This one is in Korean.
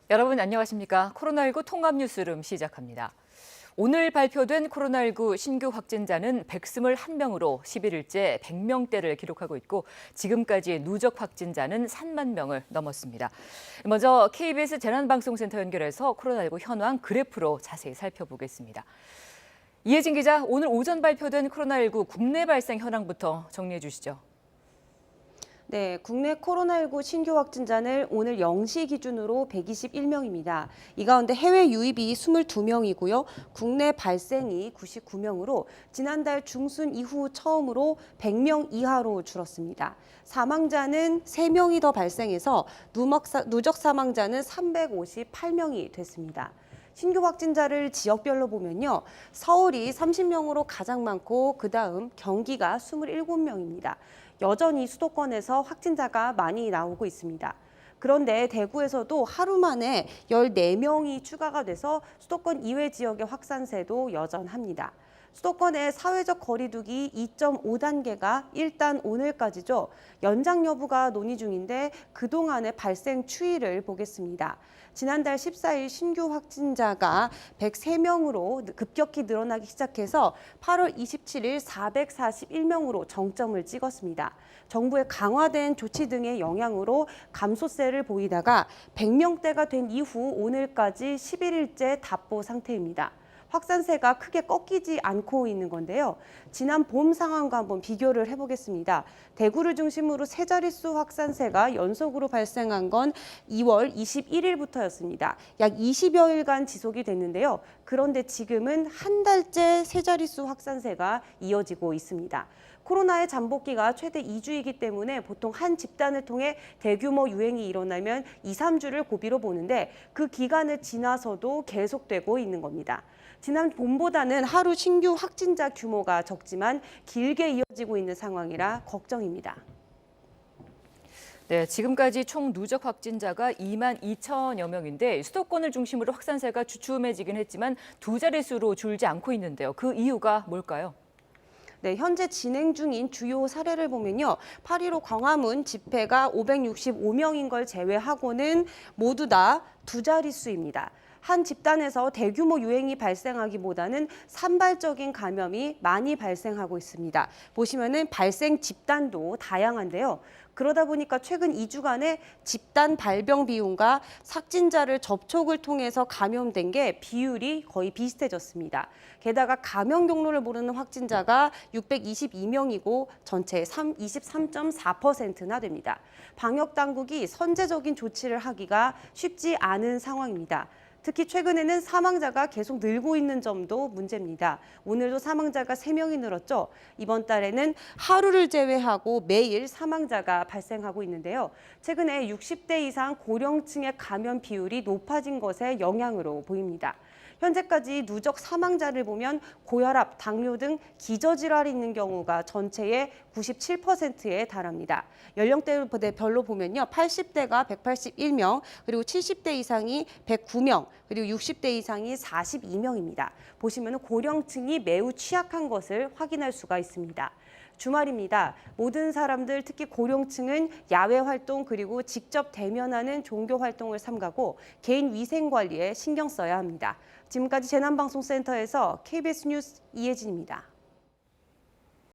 여러분 안녕하십니까? 코로나19 통합 뉴스룸 시작합니다. 오늘 발표된 코로나19 신규 확진자는 121명으로 11일째 100명대를 기록하고 있고 지금까지 누적 확진자는 3만 명을 넘었습니다. 먼저 KBS 재난방송센터 연결해서 코로나19 현황 그래프로 자세히 살펴보겠습니다. 이혜진 기자, 오늘 오전 발표된 코로나19 국내 발생 현황부터 정리해 주시죠. 네, 국내 코로나19 신규 확진자는 오늘 0시 기준으로 121명입니다. 이 가운데 해외 유입이 22명이고요. 국내 발생이 99명으로 지난달 중순 이후 처음으로 100명 이하로 줄었습니다. 사망자는 3명이 더 발생해서 누적 사망자는 358명이 됐습니다. 신규 확진자를 지역별로 보면요. 서울이 30명으로 가장 많고 그다음 경기가 27명입니다. 여전히 수도권에서 확진자가 많이 나오고 있습니다. 그런데 대구에서도 하루 만에 14명이 추가가 돼서 수도권 이외 지역의 확산세도 여전합니다. 수도권의 사회적 거리두기 2.5단계가 일단 오늘까지죠. 연장 여부가 논의 중인데 그동안의 발생 추이를 보겠습니다. 지난달 14일 신규 확진자가 103명으로 급격히 늘어나기 시작해서 8월 27일 441명으로 정점을 찍었습니다. 정부의 강화된 조치 등의 영향으로 감소세를 보이다가 100명대가 된 이후 오늘까지 11일째 답보 상태입니다. 확산세가 크게 꺾이지 않고 있는 건데요. 지난 봄 상황과 한번 비교를 해보겠습니다. 대구를 중심으로 세 자릿수 확산세가 연속으로 발생한 건 2월 21일부터였습니다. 약 20여일간 지속이 됐는데요. 그런데 지금은 한 달째 세 자릿수 확산세가 이어지고 있습니다. 코로나의 잠복기가 최대 2주이기 때문에 보통 한 집단을 통해 대규모 유행이 일어나면 2, 3주를 고비로 보는데 그 기간을 지나서도 계속되고 있는 겁니다. 지난 봄보다는 하루 신규 확진자 규모가 적지만 길게 이어지고 있는 상황이라 걱정입니다. 네, 지금까지 총 누적 확진자가 2만 2천여 명인데 수도권을 중심으로 확산세가 주춤해지긴 했지만 두 자릿수로 줄지 않고 있는데요. 그 이유가 뭘까요? 네, 현재 진행 중인 주요 사례를 보면요. 8.15 광화문 집회가 565명인 걸 제외하고는 모두 다 두 자릿수입니다. 한 집단에서 대규모 유행이 발생하기보다는 산발적인 감염이 많이 발생하고 있습니다. 보시면은 발생 집단도 다양한데요. 그러다 보니까 최근 2주간의 집단 발병 비율과 확진자를 접촉을 통해서 감염된 게 비율이 거의 비슷해졌습니다. 게다가 감염 경로를 모르는 확진자가 622명이고 전체의 23.4%나 됩니다. 방역 당국이 선제적인 조치를 하기가 쉽지 않은 상황입니다. 특히 최근에는 사망자가 계속 늘고 있는 점도 문제입니다. 오늘도 사망자가 3명이 늘었죠. 이번 달에는 하루를 제외하고 매일 사망자가 발생하고 있는데요. 최근에 60대 이상 고령층의 감염 비율이 높아진 것의 영향으로 보입니다. 현재까지 누적 사망자를 보면 고혈압, 당뇨 등 기저질환이 있는 경우가 전체의 97%에 달합니다. 연령대별로 보면요. 80대가 181명, 그리고 70대 이상이 109명, 그리고 60대 이상이 42명입니다. 보시면 고령층이 매우 취약한 것을 확인할 수가 있습니다. 주말입니다. 모든 사람들, 특히 고령층은 야외 활동 그리고 직접 대면하는 종교 활동을 삼가고 개인 위생 관리에 신경 써야 합니다. 지금까지 재난방송센터에서 KBS 뉴스 이혜진입니다.